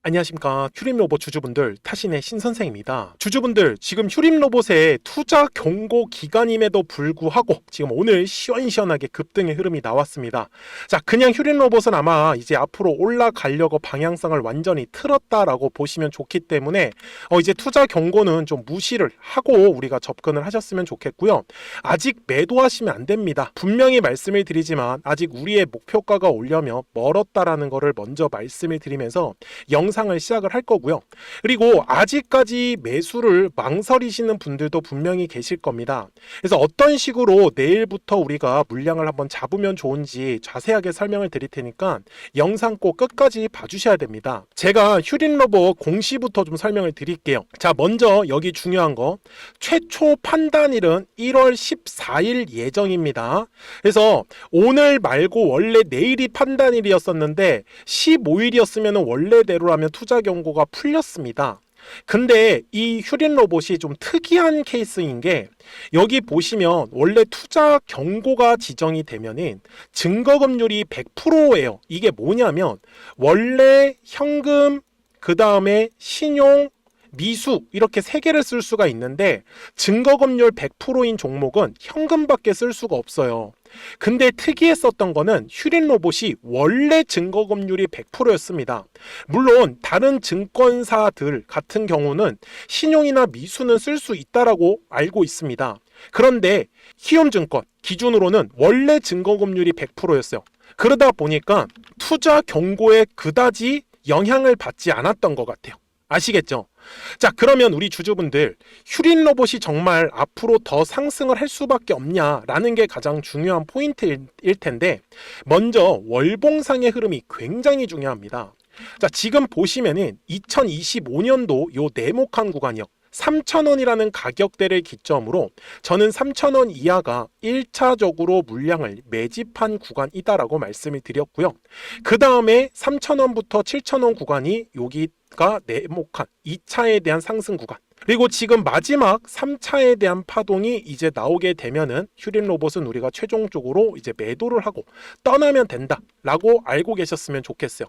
안녕하십니까. 휴림로봇 주주분들, 타신의 신선생입니다. 주주분들, 지금 휴림로봇의 투자 경고 기간임에도 불구하고 지금 오늘 시원시원하게 급등의 흐름이 나왔습니다. 자, 그냥 휴림로봇은 아마 이제 앞으로 올라가려고 방향성을 완전히 틀었다라고 보시면 좋기 때문에 이제 투자 경고는 좀 무시를 하고 우리가 접근을 하셨으면 좋겠고요. 아직 매도하시면 안 됩니다. 분명히 말씀을 드리지만 아직 우리의 목표가가 오려면 멀었다라는 거를 먼저 말씀을 드리면서 영상을 시작을 할 거고요. 그리고 아직까지 매수를 망설이시는 분들도 분명히 계실 겁니다. 그래서 어떤 식으로 내일부터 우리가 물량을 한번 잡으면 좋은지 자세하게 설명을 드릴 테니까 영상 꼭 끝까지 봐주셔야 됩니다. 제가 휴림로봇 공시부터 좀 설명을 드릴게요. 자, 먼저 여기 중요한 거, 최초 판단일은 1월 14일 예정입니다. 그래서 오늘 말고 원래 내일이 판단일이었었는데 15일이었으면 원래대로라면 투자 경고가 풀렸습니다. 근데 이 휴림로봇이 좀 특이한 케이스인 게, 여기 보시면 원래 투자 경고가 지정이 되면은 증거금률이 100%예요. 이게 뭐냐면 원래 현금, 그 다음에 신용, 미수 이렇게 세 개를 쓸 수가 있는데 증거금률 100%인 종목은 현금밖에 쓸 수가 없어요. 근데 특이했었던 거는 휴림로봇이 원래 증거금률이 100%였습니다. 물론 다른 증권사들 같은 경우는 신용이나 미수는 쓸 수 있다라고 알고 있습니다. 그런데 키움증권 기준으로는 원래 증거금률이 100%였어요. 그러다 보니까 투자 경고에 그다지 영향을 받지 않았던 것 같아요. 아시겠죠? 자, 그러면 우리 주주분들, 휴림로봇이 정말 앞으로 더 상승을 할 수밖에 없냐라는 게 가장 중요한 포인트일 텐데, 먼저 월봉상의 흐름이 굉장히 중요합니다. 자, 지금 보시면은 2025년도 요 네모칸 구간이요, 3,000원이라는 가격대를 기점으로 저는 3,000원 이하가 1차적으로 물량을 매집한 구간이다라고 말씀을 드렸고요. 그 다음에 3,000원부터 7,000원 구간이 여기가 네모칸 2차에 대한 상승 구간, 그리고 지금 마지막 3차에 대한 파동이 이제 나오게 되면은 휴림로봇은 우리가 최종적으로 이제 매도를 하고 떠나면 된다라고 알고 계셨으면 좋겠어요.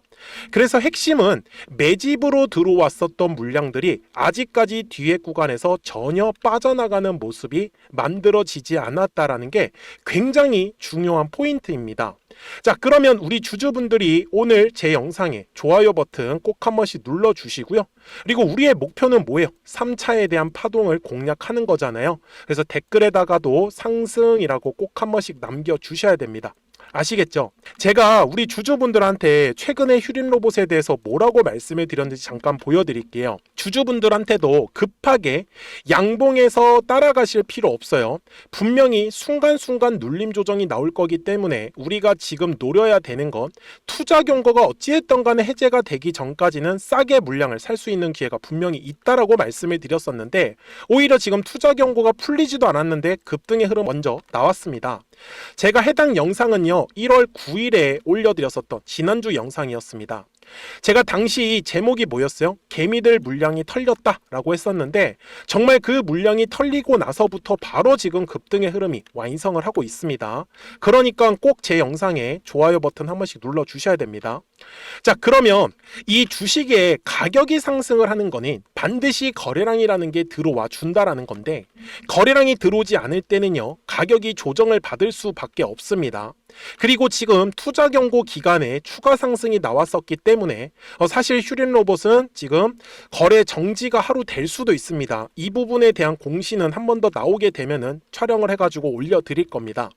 그래서 핵심은 매집으로 들어왔었던 물량들이 아직까지 뒤에 구간에서 전혀 빠져나가는 모습이 만들어지지 않았다라는 게 굉장히 중요한 포인트입니다. 자, 그러면 우리 주주분들이 오늘 제 영상에 좋아요 버튼 꼭 한 번씩 눌러주시고요. 그리고 우리의 목표는 뭐예요? 3차에 대한 파동을 공략하는 거잖아요. 그래서 댓글에다가도 상승이라고 꼭 한 번씩 남겨주셔야 됩니다. 아시겠죠? 제가 우리 주주분들한테 최근에 휴림로봇에 대해서 뭐라고 말씀을 드렸는지 잠깐 보여드릴게요. 주주분들한테도 급하게 양봉에서 따라가실 필요 없어요. 분명히 순간순간 눌림 조정이 나올 거기 때문에 우리가 지금 노려야 되는 건 투자 경고가 어찌했던 간에 해제가 되기 전까지는 싸게 물량을 살 수 있는 기회가 분명히 있다라고 말씀을 드렸었는데, 오히려 지금 투자 경고가 풀리지도 않았는데 급등의 흐름 먼저 나왔습니다. 제가 해당 영상은요 1월 9일에 올려드렸었던 지난주 영상이었습니다. 제가 당시 제목이 뭐였어요? 개미들 물량이 털렸다 라고 했었는데, 정말 그 물량이 털리고 나서부터 바로 지금 급등의 흐름이 완성을 하고 있습니다. 그러니까 꼭 제 영상에 좋아요 버튼 한 번씩 눌러 주셔야 됩니다. 자, 그러면 이 주식의 가격이 상승을 하는 거는 반드시 거래량이라는 게 들어와 준다라는 건데, 거래량이 들어오지 않을 때는요 가격이 조정을 받을 수밖에 없습니다. 그리고 지금 투자 경고 기간에 추가 상승이 나왔었기 때문에 사실 휴림로봇은 지금 거래 정지가 하루 될 수도 있습니다. 이 부분에 대한 공시는 한 번 더 나오게 되면은 촬영을 해가지고 올려드릴 겁니다.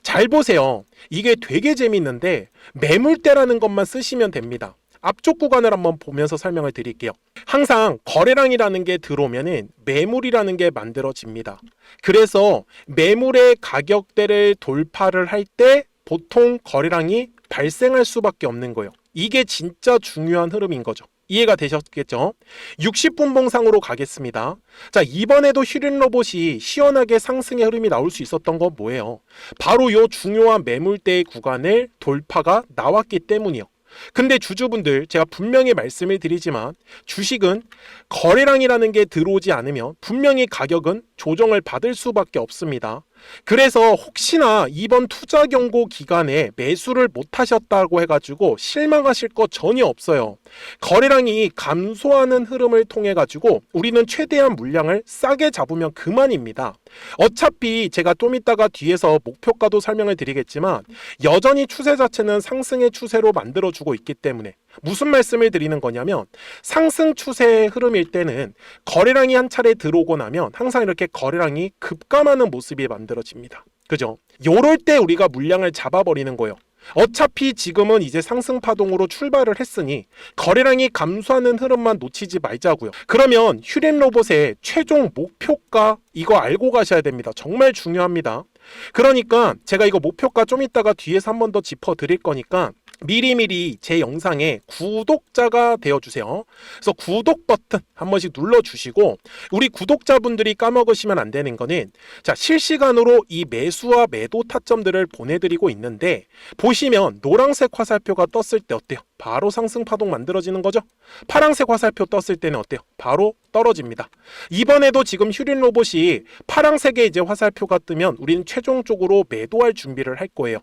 잘 보세요. 이게 되게 재밌는데 매물대라는 것만 쓰시면 됩니다. 앞쪽 구간을 한번 보면서 설명을 드릴게요. 항상 거래량이라는 게 들어오면은 매물이라는 게 만들어집니다. 그래서 매물의 가격대를 돌파를 할 때 보통 거래량이 발생할 수밖에 없는 거예요. 이게 진짜 중요한 흐름인 거죠. 이해가 되셨겠죠? 60분봉상으로 가겠습니다. 자, 이번에도 휴림로봇이 시원하게 상승의 흐름이 나올 수 있었던 건 뭐예요? 바로 이 중요한 매물대의 구간을 돌파가 나왔기 때문이요. 근데 주주분들, 제가 분명히 말씀을 드리지만 주식은 거래량이라는 게 들어오지 않으면 분명히 가격은 조정을 받을 수밖에 없습니다. 그래서 혹시나 이번 투자 경고 기간에 매수를 못 하셨다고 해가지고 실망하실 거 전혀 없어요. 거래량이 감소하는 흐름을 통해 가지고 우리는 최대한 물량을 싸게 잡으면 그만입니다. 어차피 제가 좀 이따가 뒤에서 목표가도 설명을 드리겠지만 여전히 추세 자체는 상승의 추세로 만들어주고 있기 때문에 무슨 말씀을 드리는 거냐면 상승 추세의 흐름일 때는 거래량이 한 차례 들어오고 나면 항상 이렇게 거래량이 급감하는 모습이 만들어집니다. 그죠? 요럴 때 우리가 물량을 잡아버리는 거예요. 어차피 지금은 이제 상승 파동으로 출발을 했으니 거래량이 감소하는 흐름만 놓치지 말자고요. 그러면 휴림 로봇의 최종 목표가 이거 알고 가셔야 됩니다. 정말 중요합니다. 그러니까 제가 이거 목표가 좀 이따가 뒤에서 한 번 더 짚어 드릴 거니까 미리미리 제 영상에 구독자가 되어주세요. 그래서 구독 버튼 한 번씩 눌러주시고 우리 구독자분들이 까먹으시면 안 되는 거는 자 실시간으로 이 매수와 매도 타점들을 보내드리고 있는데 보시면 노란색 화살표가 떴을 때 어때요? 바로 상승 파동 만들어지는 거죠. 파란색 화살표 떴을 때는 어때요? 바로 떨어집니다. 이번에도 지금 휴림 로봇이 파란색의 이제 화살표가 뜨면 우리는 최종적으로 매도할 준비를 할 거예요.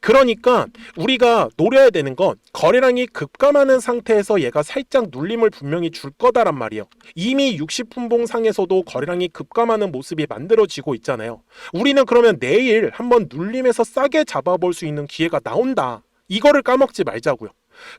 그러니까 우리가 노려야 되는 건 거래량이 급감하는 상태에서 얘가 살짝 눌림을 분명히 줄 거다란 말이에요. 이미 60분봉 상에서도 거래량이 급감하는 모습이 만들어지고 있잖아요. 우리는 그러면 내일 한번 눌림에서 싸게 잡아볼 수 있는 기회가 나온다. 이거를 까먹지 말자고요.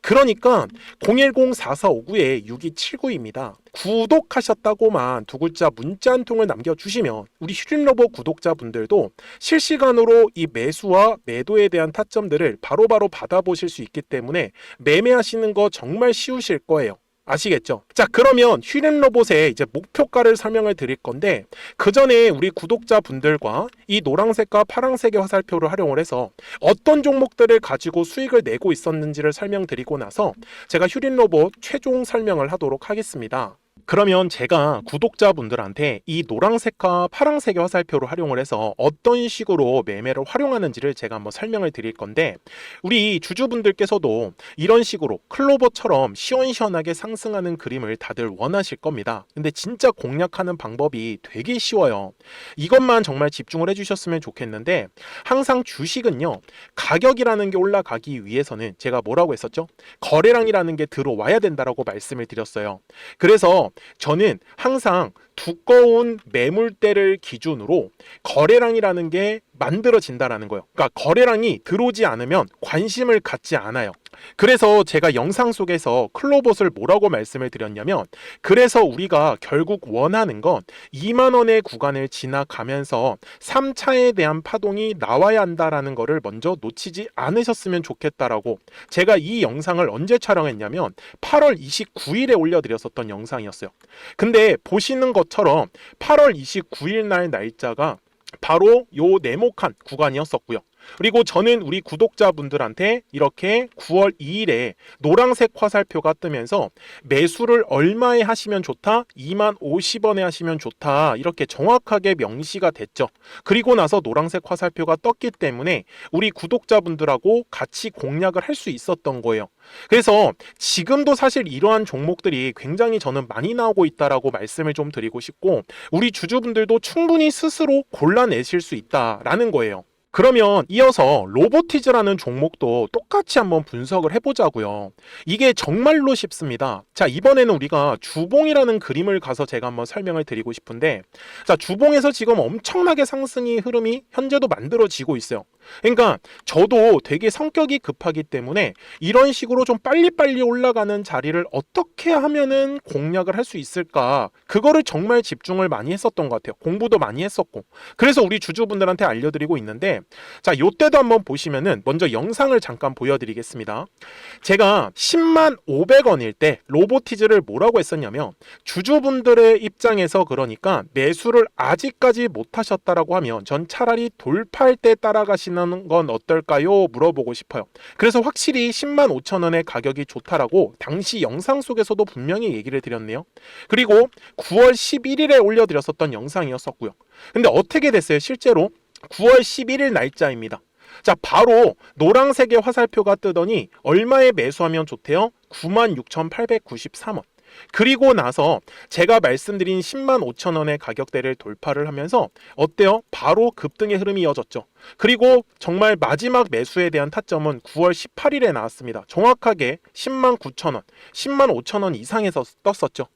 그러니까 010-4459-6279입니다. 구독하셨다고만 두 글자 문자 한 통을 남겨주시면 우리 휴림로봇 구독자분들도 실시간으로 이 매수와 매도에 대한 타점들을 바로바로 받아보실 수 있기 때문에 매매하시는 거 정말 쉬우실 거예요. 아시겠죠? 자, 그러면 휴림 로봇의 이제 목표가를 설명을 드릴 건데 그 전에 우리 구독자분들과 이 노란색과 파란색의 화살표를 활용을 해서 어떤 종목들을 가지고 수익을 내고 있었는지를 설명드리고 나서 제가 휴림 로봇 최종 설명을 하도록 하겠습니다. 그러면 제가 구독자분들한테 이 노란색과 파란색의 화살표를 활용을 해서 어떤 식으로 매매를 활용하는지를 제가 한번 설명을 드릴 건데 우리 주주분들께서도 이런 식으로 클로버처럼 시원시원하게 상승하는 그림을 다들 원하실 겁니다. 근데 진짜 공략하는 방법이 되게 쉬워요. 이것만 정말 집중을 해주셨으면 좋겠는데 항상 주식은요 가격이라는 게 올라가기 위해서는 제가 뭐라고 했었죠? 거래량이라는 게 들어와야 된다라고 말씀을 드렸어요. 그래서 저는 항상 두꺼운 매물대를 기준으로 거래량이라는 게 만들어진다라는 거예요. 그러니까 거래량이 들어오지 않으면 관심을 갖지 않아요. 그래서 제가 영상 속에서 클로봇을 뭐라고 말씀을 드렸냐면 그래서 우리가 결국 원하는 건 2만 원의 구간을 지나가면서 3차에 대한 파동이 나와야 한다라는 거를 먼저 놓치지 않으셨으면 좋겠다라고 제가 이 영상을 언제 촬영했냐면 8월 29일에 올려드렸었던 영상이었어요. 근데 보시는 것처럼 8월 29일 날 날짜가 바로 요 네모칸 구간이었었고요. 그리고 저는 우리 구독자분들한테 이렇게 9월 2일에 노란색 화살표가 뜨면서 매수를 얼마에 하시면 좋다? 2만 50원에 하시면 좋다. 이렇게 정확하게 명시가 됐죠. 그리고 나서 노란색 화살표가 떴기 때문에 우리 구독자분들하고 같이 공략을 할 수 있었던 거예요. 그래서 지금도 사실 이러한 종목들이 굉장히 저는 많이 나오고 있다라고 말씀을 좀 드리고 싶고 우리 주주분들도 충분히 스스로 골라내실 수 있다라는 거예요. 그러면 이어서 로보티즈라는 종목도 똑같이 한번 분석을 해보자고요. 이게 정말로 쉽습니다. 자, 이번에는 우리가 주봉이라는 그림을 가서 제가 한번 설명을 드리고 싶은데 자, 주봉에서 지금 엄청나게 상승이 흐름이 현재도 만들어지고 있어요. 그러니까 저도 되게 성격이 급하기 때문에 이런 식으로 좀 빨리빨리 올라가는 자리를 어떻게 하면은 공략을 할 수 있을까 그거를 정말 집중을 많이 했었던 것 같아요. 공부도 많이 했었고 그래서 우리 주주분들한테 알려드리고 있는데 자, 요때도 한번 보시면은 먼저 영상을 잠깐 보여드리겠습니다. 제가 10만 500원일 때 로보티즈를 뭐라고 했었냐면 주주분들의 입장에서 그러니까 매수를 아직까지 못 하셨다라고 하면 전 차라리 돌파할 때 따라가시는 건 어떨까요? 물어보고 싶어요. 그래서 확실히 10만 5천 원의 가격이 좋다라고 당시 영상 속에서도 분명히 얘기를 드렸네요. 그리고 9월 11일에 올려드렸었던 영상이었었고요. 근데 어떻게 됐어요? 실제로 9월 11일 날짜입니다. 자, 바로 노란색의 화살표가 뜨더니 얼마에 매수하면 좋대요? 96,893원. 그리고 나서 제가 말씀드린 10만 5천 원의 가격대를 돌파를 하면서 어때요? 바로 급등의 흐름이 이어졌죠. 그리고 정말 마지막 매수에 대한 타점은 9월 18일에 나왔습니다. 정확하게 10만 9천 원, 10만 5천 원 이상에서 떴었죠.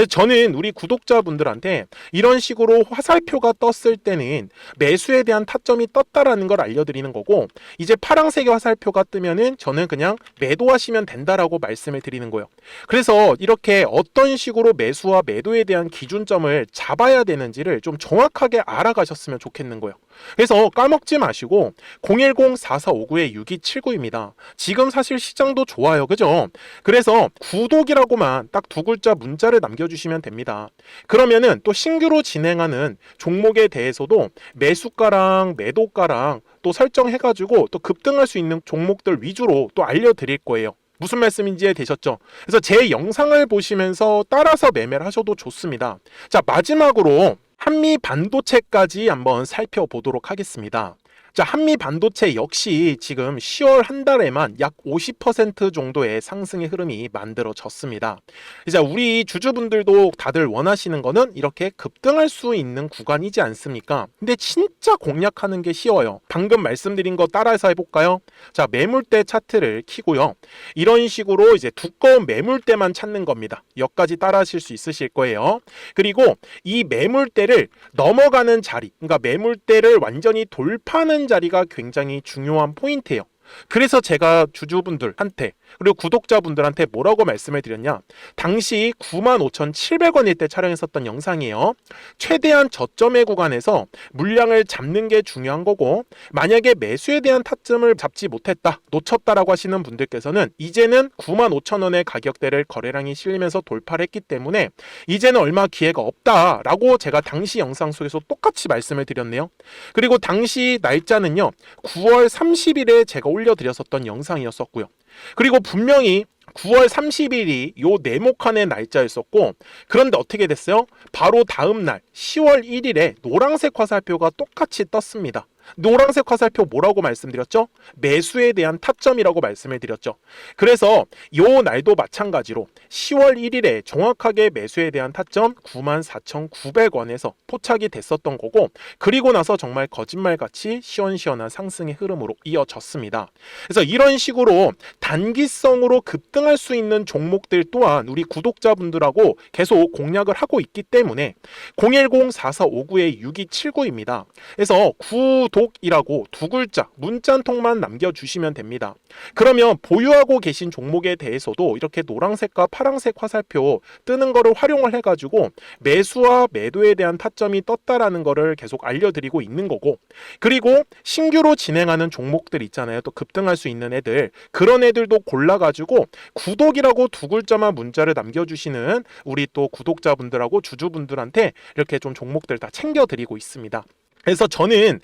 저는 우리 구독자분들한테 이런 식으로 화살표가 떴을 때는 매수에 대한 타점이 떴다라는 걸 알려드리는 거고, 이제 파란색의 화살표가 뜨면은 저는 그냥 매도하시면 된다라고 말씀을 드리는 거예요. 그래서 이렇게 어떤 식으로 매수와 매도에 대한 기준점을 잡아야 되는지를 좀 정확하게 알아가셨으면 좋겠는 거예요. 그래서 까먹지 마시고 010-4459-6279입니다. 지금 사실 시장도 좋아요, 그죠? 그래서 구독이라고만 딱 두 글자 문자를 남겨주시면 됩니다. 그러면은 또 신규로 진행하는 종목에 대해서도 매수가랑 매도가랑 또 설정해가지고 또 급등할 수 있는 종목들 위주로 또 알려드릴 거예요. 무슨 말씀인지 이해되셨죠? 그래서 제 영상을 보시면서 따라서 매매를 하셔도 좋습니다. 자, 마지막으로 한미 반도체까지 한번 살펴보도록 하겠습니다. 자, 한미 반도체 역시 지금 10월 한 달에만 약 50% 정도의 상승의 흐름이 만들어졌습니다. 이제 우리 주주분들도 다들 원하시는 거는 이렇게 급등할 수 있는 구간이지 않습니까? 근데 진짜 공략하는 게 쉬워요. 방금 말씀드린 거 따라해서 해볼까요? 자, 매물대 차트를 키고요. 이런 식으로 이제 두꺼운 매물대만 찾는 겁니다. 여기까지 따라하실 수 있으실 거예요. 그리고 이 매물대를 넘어가는 자리, 그러니까 매물대를 완전히 돌파하는 자리가 굉장히 중요한 포인트예요. 그래서 제가 주주분들한테 그리고 구독자분들한테 뭐라고 말씀을 드렸냐, 당시 95,700원일 때 촬영했었던 영상이에요. 최대한 저점의 구간에서 물량을 잡는 게 중요한 거고, 만약에 매수에 대한 타점을 잡지 못했다, 놓쳤다라고 하시는 분들께서는 이제는 95,000원의 가격대를 거래량이 실리면서 돌파를 했기 때문에 이제는 얼마 기회가 없다라고 제가 당시 영상 속에서 똑같이 말씀을 드렸네요. 그리고 당시 날짜는요, 9월 30일에 제가 올려드렸었던 영상이었었고요. 그리고 분명히 9월 30일이 요 네모칸의 날짜였었고, 그런데 어떻게 됐어요? 바로 다음 날 10월 1일에 노란색 화살표가 똑같이 떴습니다. 노란색 화살표 뭐라고 말씀드렸죠? 매수에 대한 타점이라고 말씀을 드렸죠. 그래서 요 날도 마찬가지로 10월 1일에 정확하게 매수에 대한 타점 94,900원에서 포착이 됐었던 거고, 그리고 나서 정말 거짓말같이 시원시원한 상승의 흐름으로 이어졌습니다. 그래서 이런 식으로 단기성으로 급등할 수 있는 종목들 또한 우리 구독자분들하고 계속 공략을 하고 있기 때문에 010-4459-6279입니다. 그래서 구독이라고 두 글자 문자 한 통만 남겨주시면 됩니다. 그러면 보유하고 계신 종목에 대해서도 이렇게 노란색과 파란색 화살표 뜨는 거를 활용을 해가지고 매수와 매도에 대한 타점이 떴다라는 거를 계속 알려드리고 있는 거고, 그리고 신규로 진행하는 종목들 있잖아요. 또 급등할 수 있는 애들, 그런 애들도 골라가지고 구독이라고 두 글자만 문자를 남겨주시는 우리 또 구독자분들하고 주주분들한테 이렇게 좀 종목들 다 챙겨드리고 있습니다. 그래서 저는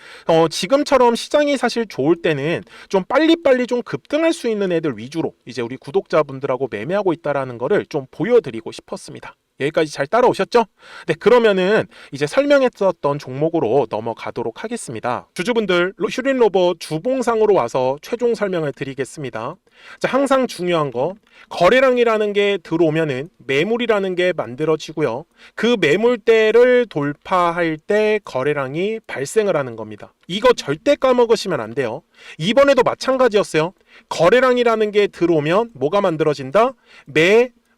지금처럼 시장이 사실 좋을 때는 좀 빨리빨리 좀 급등할 수 있는 애들 위주로 이제 우리 구독자분들하고 매매하고 있다라는 거를 좀 보여드리고 싶었습니다. 여기까지 잘 따라오셨죠? 네, 그러면은 이제 설명했었던 종목으로 넘어가도록 하겠습니다. 주주분들, 휴린로봇 주봉상으로 와서 최종 설명을 드리겠습니다. 자, 항상 중요한 거, 거래량이라는 게 들어오면은 매물이라는 게 만들어지고요. 그 매물대를 돌파할 때 거래량이 발생을 하는 겁니다. 이거 절대 까먹으시면 안 돼요. 이번에도 마찬가지였어요. 거래량이라는 게 들어오면 뭐가 만들어진다?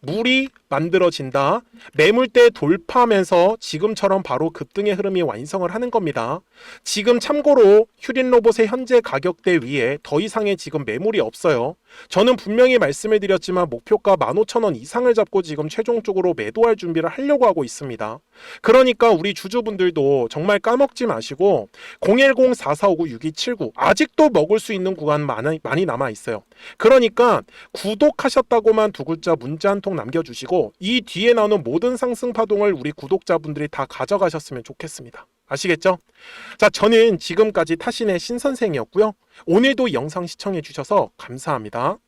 물이 만들어진다. 매물대 돌파하면서 지금처럼 바로 급등의 흐름이 완성을 하는 겁니다. 지금 참고로 휴린로봇의 현재 가격대 위에 더 이상의 지금 매물이 없어요. 저는 분명히 말씀을 드렸지만 목표가 15,000원 이상을 잡고 지금 최종적으로 매도할 준비를 하려고 하고 있습니다. 그러니까 우리 주주분들도 정말 까먹지 마시고 010-4459-6279 아직도 먹을 수 있는 구간 많이 남아 있어요. 그러니까 구독하셨다고만 두 글자 문자 한 통 남겨주시고 이 뒤에 나오는 모든 상승 파동을 우리 구독자분들이 다 가져가셨으면 좋겠습니다. 아시겠죠? 자, 저는 지금까지 타신의 신선생이었고요. 오늘도 영상 시청해 주셔서 감사합니다.